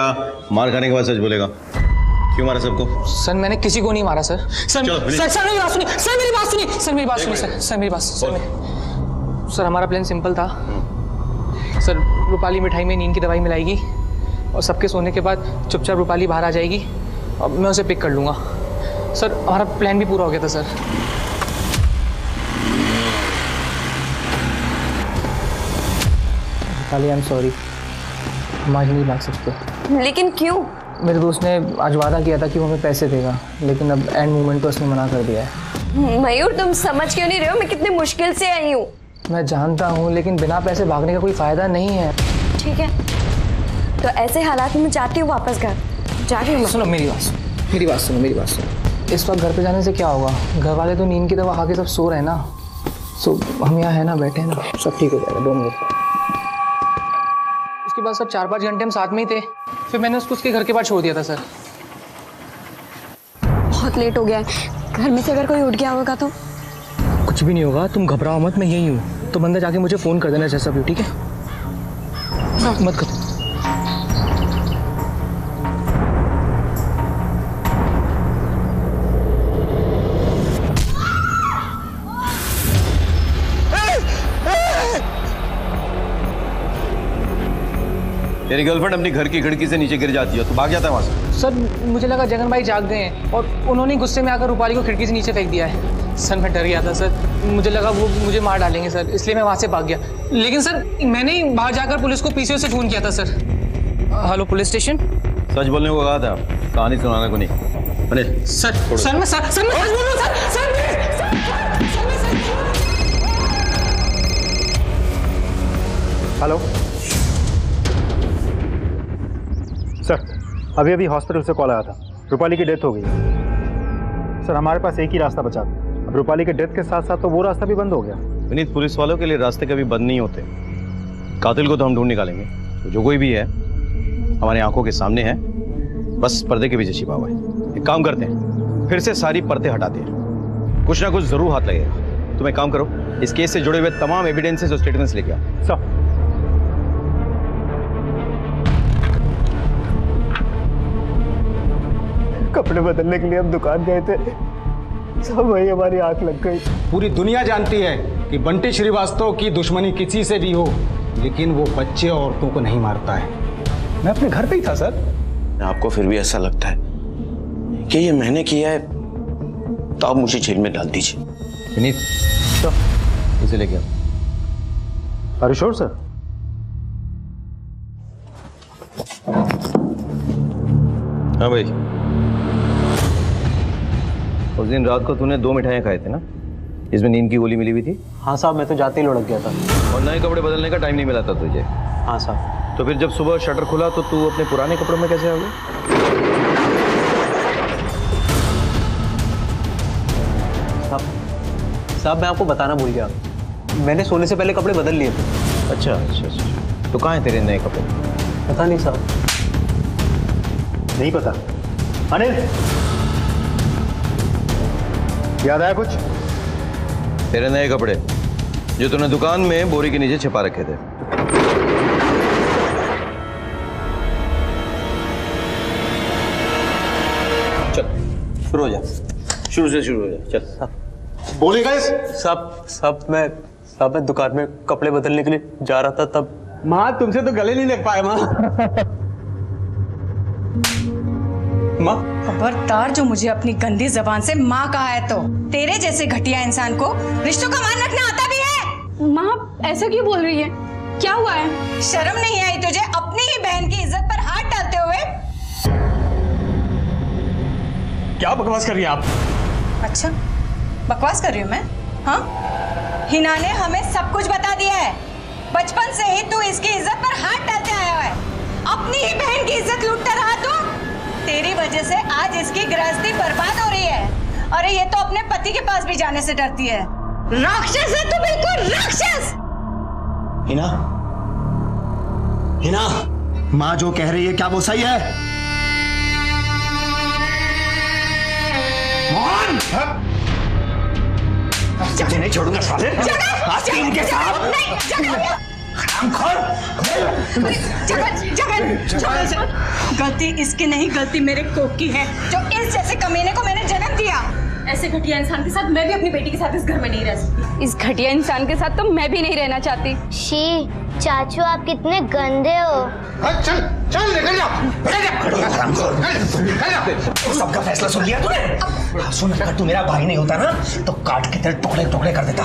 मार खाने के बाद सच बोलेगा? क्यों मारा सबको? सर मैंने किसी को नहीं मारा सर। सर सर मेरी बात सुनिए, सर मेरी बात सुनिए, सर मेरी बात सुनिए, सर मेरी बात। सर हमारा प्लान सिंपल था सर। रूपाली मिठाई में नींद की दवाई मिलाएगी और सबके सोने के बाद चुपचाप रूपाली बाहर आ जाएगी और मैं उसे पिक कर लूँगा। सर हमारा प्लान भी पूरा हो गया था sir. Rupali I am sorry, हम आज नहीं भाग सकते। लेकिन क्यों? मेरे दोस्त ने आज वादा किया था कि वो हमें पैसे देगा, लेकिन अब एंड मोमेंट पर उसने मना कर दिया है। मयूर तुम समझ क्यों नहीं रहे हो? मैं कितनी मुश्किल से आई हूँ। मैं जानता हूँ, लेकिन बिना पैसे भागने का कोई फायदा नहीं है। ठीक है, तो ऐसे हालात में जाती हूँ वापस घर। जा रही हूँ। सुनो मेरी बात, मेरी बात सुनो, मेरी बात सुनो। इस वक्त घर पे जाने से क्या होगा? घर वाले तो नींद की दवा खा के सब सो रहे हैं ना। सो हम यहाँ है ना, बैठे हैं ना, सब ठीक हो जाएगा। 2 मिनट। उसके बाद सर 4-5 घंटे हम साथ में ही थे, फिर मैंने उसको उसके घर के पास छोड़ दिया था सर। बहुत लेट हो गया है, घर में से अगर कोई उठ गया होगा तो? कुछ भी नहीं होगा, तुम घबराओ मत, मैं यही हूँ। तुम अंदर जाके मुझे फ़ोन कर देना जैसा भी, ठीक है? मत करो। तेरी गर्लफ्रेंड अपनी घर की खिड़की से नीचे गिर जाती है तो भाग जाता है वहां से। सर मुझे लगा जगन भाई जाग गए हैं और उन्होंने गुस्से में आकर रूपाली को खिड़की से नीचे फेंक दिया है। सर मैं डर गया था सर, मुझे लगा वो मुझे मार डालेंगे सर, इसलिए मैं वहाँ से भाग गया। लेकिन सर मैंने ही बाहर जाकर पुलिस को पीसीओ से फोन किया था सर। Hello police station. सच बोलने को कहा था, कहानी सुनाने को नहीं। अनिल सर मैं सच बोल रहा हूँ सर। हेलो सर, अभी अभी हॉस्पिटल से कॉल आया था, रूपाली की डेथ हो गई है। सर हमारे पास एक ही रास्ता बचा था, अब रूपाली के डेथ के साथ साथ तो वो रास्ता भी बंद हो गया। विनीत, पुलिस वालों के लिए रास्ते कभी बंद नहीं होते। कातिल को तो हम ढूंढ निकालेंगे, तो जो कोई भी है हमारी आंखों के सामने है, बस पर्दे के पीछे छिपा हुआ है। एक काम करते हैं, फिर से सारी पर्दे हटाते हैं, कुछ ना कुछ जरूर हाथ लगेगा। तुम एक काम करो, इस केस से जुड़े हुए तमाम एविडेंसेस और स्टेटमेंट्स लेके आओ। सर कपड़े बदलने के लिए हम दुकान गए थे, सब वही हमारी आंख लग गई। पूरी दुनिया जानती है कि बंटी श्रीवास्तव की दुश्मनी किसी से भी हो, लेकिन वो बच्चे और औरतों को नहीं मारता है। मैं अपने घर पे ही था सर। आपको फिर भी ऐसा लगता है कि ये मैंने किया है, तो आप मुझे जेल में डाल दीजिए। विनीत इसे लेके आओ। Are you sure sir? हाँ भाई, उस दिन रात को तूने 2 मिठाइयाँ खाए थे ना, इसमें नींद की गोली मिली हुई थी। हाँ साहब, मैं तो जाते ही लुढ़क गया था। और नए कपड़े बदलने का टाइम नहीं मिला था तुझे। हाँ साहब। तो फिर जब सुबह शटर खुला तो तू अपने पुराने कपड़ों में कैसे आ गया? साहब मैं आपको बताना भूल गया, मैंने सोने से पहले कपड़े बदल लिए थे। अच्छा अच्छा अच्छा, तो कहाँ हैं तेरे नए कपड़े? पता नहीं साहब। नहीं पता। अनिल, याद आया कुछ? तेरे नए कपड़े जो तूने दुकान में बोरी के नीचे छिपा रखे थे। चल शुरू हो जा, शुरू से शुरू हो जा, चल। बोलेगा साहब मैं दुकान में कपड़े बदलने के लिए जा रहा था, तब माँ तुमसे तो गले नहीं लग पाए माँ। माँ खबरदार जो मुझे अपनी गंदी जबान से माँ कहा है तो तेरे जैसे घटिया इंसान को रिश्तों का मान रखना आता भी है। माँ ऐसा क्यों बोल रही है, क्या हुआ है? शर्म नहीं आई तुझे अपनी ही बहन की इज्जत पर हाथ डालते हुए? क्या बकवास कर रही है आप? अच्छा बकवास कर रही हूँ मैं? हाँ, हिना ने हमें सब कुछ बता दिया है। बचपन से ही तू इसकी इज्जत पर हाथ डालते आया है, अपनी ही बहन की इज्जत लूटता रहा तू। तेरी वजह से आज इसकी गृहस्थी बर्बाद हो रही है। अरे ये तो अपने पति के पास भी जाने से डरती है। राक्षस है तू, बिल्कुल राक्षस। हिना, हिना, माँ जो कह रही है क्या वो सही है? मोहन, तुझे नहीं छोड़ूंगा साले। आज तीन के साथ गलती इसकी नहीं, गलती मेरे कोक की है जो इस जैसे कमीने को मैंने जन्म दिया। ऐसे घटिया इंसान के साथ मैं भी अपनी बेटी के साथ इस घर में नहीं रह सकती। इस घटिया इंसान के साथ तो मैं भी नहीं रहना चाहती। शी, चाचू आप कितने गंदे हो। चल चल निकल जा। सबका फैसला सुन लिया तूने? सुन, अगर तू मेरा भाई नहीं होता ना तो काट के तेरे टुकड़े टुकड़े कर देता।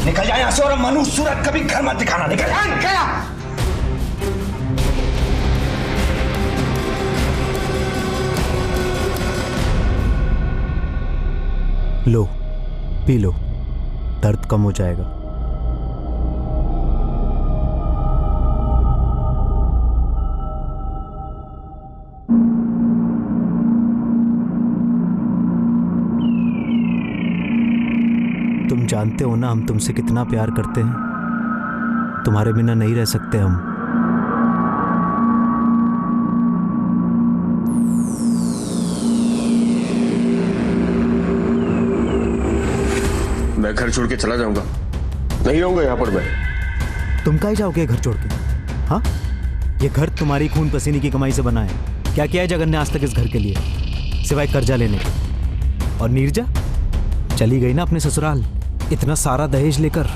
निकल जा यहाँ से और मनु सूरत कभी घर मत दिखाना। निकल जा। लो पी लो, दर्द कम हो जाएगा। तुम जानते हो ना हम तुमसे कितना प्यार करते हैं, तुम्हारे बिना नहीं रह सकते हम। मैं घर छोड़ के चला जाऊंगा, नहीं रहूंगा यहाँ पर मैं। तुम काहे जाओगे घर छोड़ के? हाँ, ये घर तुम्हारी खून पसीने की कमाई से बना है। क्या किया है जगन ने आज तक इस घर के लिए, सिवाय कर्जा लेने के? और नीरजा चली गई ना अपने ससुराल, इतना सारा दहेज लेकर।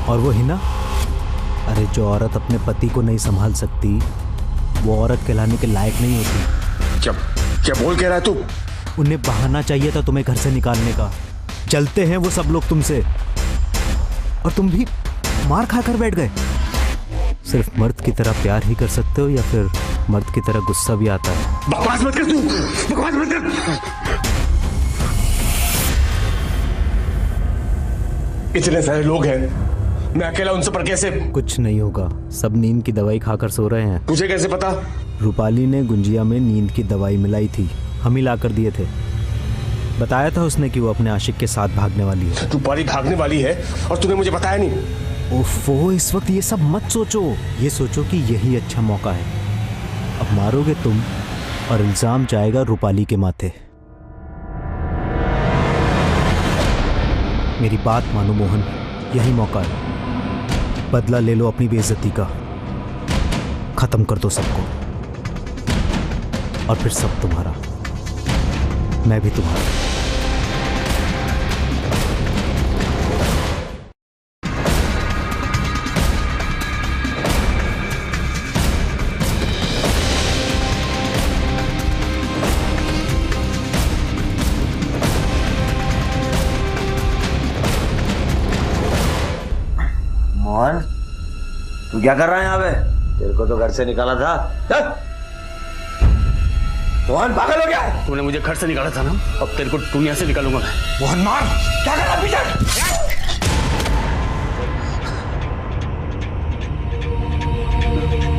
और वो हिना, अरे जो औरत अपने पति को नहीं संभाल सकती वो औरत कहलाने के लायक नहीं होती। क्या क्या बोल कह रहा है तू? उन्हें बहाना चाहिए था तुम्हें घर से निकालने का। जलते हैं वो सब लोग तुमसे, और तुम भी मार खाकर बैठ गए। सिर्फ मर्द की तरह प्यार ही कर सकते हो या फिर मर्द की तरह गुस्सा भी आता है? बकवास मत कर तू, बकवास मत कर। इतने सारे लोग हैं, मैं अकेला उन सब पर कैसे? कुछ नहीं होगा, सब नींद की दवाई खाकर सो रहे हैं। तुझे कैसे पता? रूपाली ने गुंजिया में नींद की दवाई मिलाई थी, हम ही लाकर दिए थे। बताया था उसने कि वो अपने आशिक के साथ भागने वाली है। रूपाली भागने वाली है और तूने मुझे बताया नहीं? ओफो, इस वक्त ये सब मत सोचो, ये सोचो कि यही अच्छा मौका है। अब मारोगे तुम और इल्जाम जाएगा रूपाली के माथे। मेरी बात मानो मोहन, यही मौका है। बदला ले लो अपनी बेइज्जती का, खत्म कर दो सबको, और फिर सब तुम्हारा, मैं भी तुम्हारा। मोहन, तू क्या कर रहा है यहाँ पे? तेरे को तो घर से निकाला था। मोहन पागल हो गया? तूने मुझे घर से निकाला था ना, अब तेरे को दुनिया से निकालूंगा मैं। मोहन मार, क्या कर रहा है पीछे?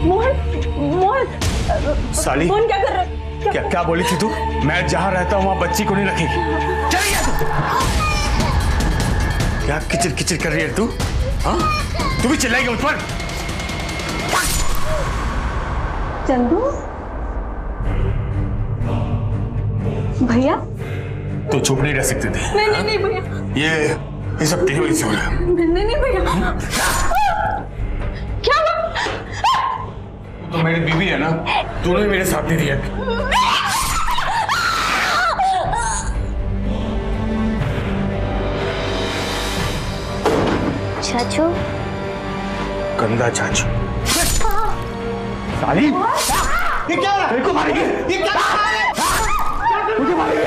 मोहन साली, मोहन क्या कर रहा है? क्या क्या बोली थी तू? मैं जहाँ रहता हूँ वहाँ बच्ची को नहीं रखेगी। चल गया तू। क्या किचिर किचिर कर रही है तू? हाँ, तू भी चिल्लाएगी मुझ पर? चंदू भैया, तू चुप नहीं रह सकते थे। नहीं नहीं भैया, ये सब तेरी वजह से हो रहा है। नहीं नहीं भैया। क्या हुआ? तो मेरी बीवी है ना, तूने मेरे साथ दे दिया। चाचू, गंदा चाचू। साली, ये क्या? मेरे को मारेगी? ये क्या? मुझे मारेगी?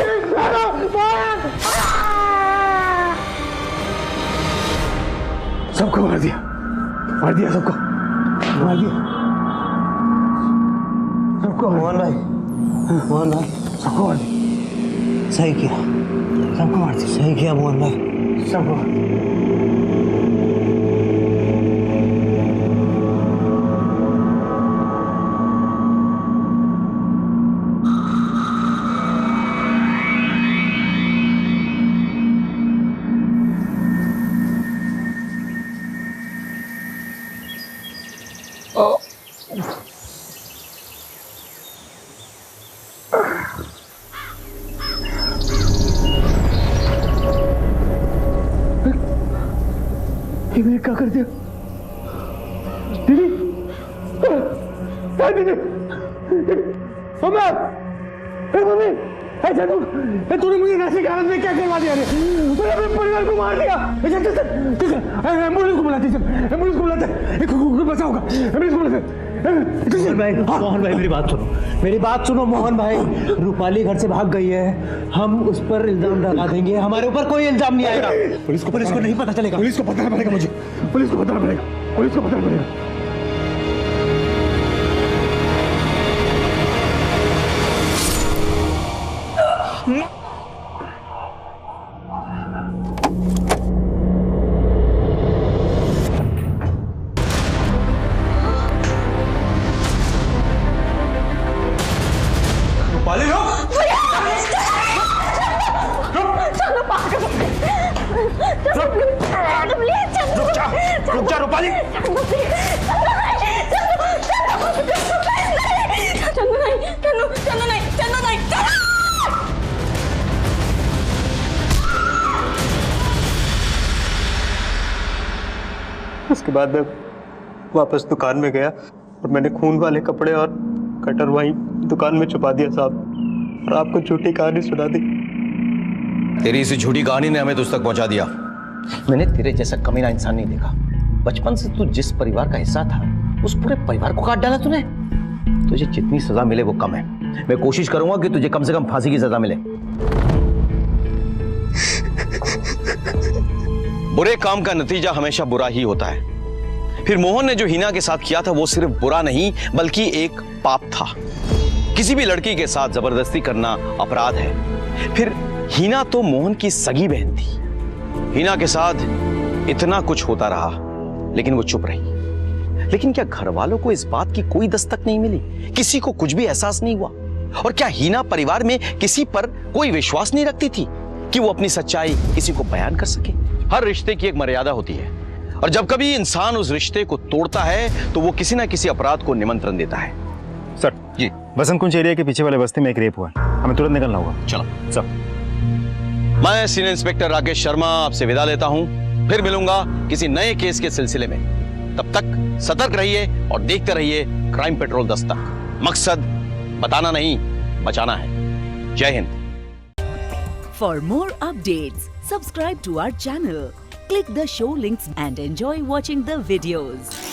सबको मार दिया, मार दिया सबको, मार दिया सबको। मोहन भाई, मोहन भाई, सबको मार दिया। सही किया, सबको मार दिया। सही किया मोहन भाई, सबको। ये मैंने क्या कर दिया? दीदी, दीदी, मम्मा, मम्मी, तूने मुझे नशे की हालत में क्या करवा दिया? तूने अपने परिवार को मार दिया। एम्बुलेंस को बुलाते, एम्बुलेंस को बुलाते, बचाओगा, एम्बुलेंस को बुलाते। मोहन भाई, मोहन भाई मेरी बात सुनो, मेरी बात सुनो मोहन भाई। रूपाली घर से भाग गई है, हम उस पर इल्जाम लगा देंगे, हमारे ऊपर कोई इल्जाम नहीं आएगा। पुलिस को नहीं पता चलेगा। पुलिस को पता पड़ेगा मुझे, पुलिस को पता पड़ेगा, पुलिस को पता पड़ेगा। रूपाली रुक जा रूपाली। उसके बाद मैं वापस दुकान में गया और मैंने खून वाले कपड़े और कटर वहीं दुकान में छुपा दिया साहब, और आपको झूठी कहानी सुना दी। तेरी इसी झूठी कहानी ने हमें तुझ तक पहुंचा दिया। मैंने तेरे जैसा कमीना इंसान नहीं देखा। बचपन से तू जिस परिवार का हिस्सा था, उस पूरे परिवार को काट डाला तूने। तुझे जितनी सजा मिले वो कम है। मैं कोशिश करूंगा कि तुझे कम से कम फांसी की सजा मिले। बुरे काम का नतीजा हमेशा बुरा ही होता है। फिर मोहन ने जो हिना के साथ किया था वो सिर्फ बुरा नहीं बल्कि एक पाप था। किसी भी लड़की के साथ जबरदस्ती करना अपराध है। फिर हिना तो मोहन की सगी बहन थी। हिना के साथ इतना कुछ होता रहा लेकिन वो चुप रही। लेकिन क्या घर वालों को इस बात की कोई दस्तक नहीं मिली? किसी को कुछ भी एहसास नहीं हुआ? और क्या हिना परिवार में किसी पर कोई विश्वास नहीं रखती थी कि वो अपनी सच्चाई किसी को बयान कर सके? हर रिश्ते की एक मर्यादा होती है और जब कभी इंसान उस रिश्ते को तोड़ता है तो वो किसी ना किसी अपराध को निमंत्रण देता है। सर जी, बसंत कुंज एरिया के पीछे वाले बस्ती में एक रेप हुआ है, हमें तुरंत निकलना होगा। चलो सर। मैं सीनियर इंस्पेक्टर राकेश शर्मा आपसे विदा लेता हूं। फिर मिलूंगा किसी नए केस के सिलसिले में। तब तक सतर्क रहिए और देखते रहिए क्राइम पेट्रोल दस्तक। मकसद बताना नहीं, बचाना है। जय Hind. For more updates, subscribe to our channel, click the show links and enjoy watching the videos.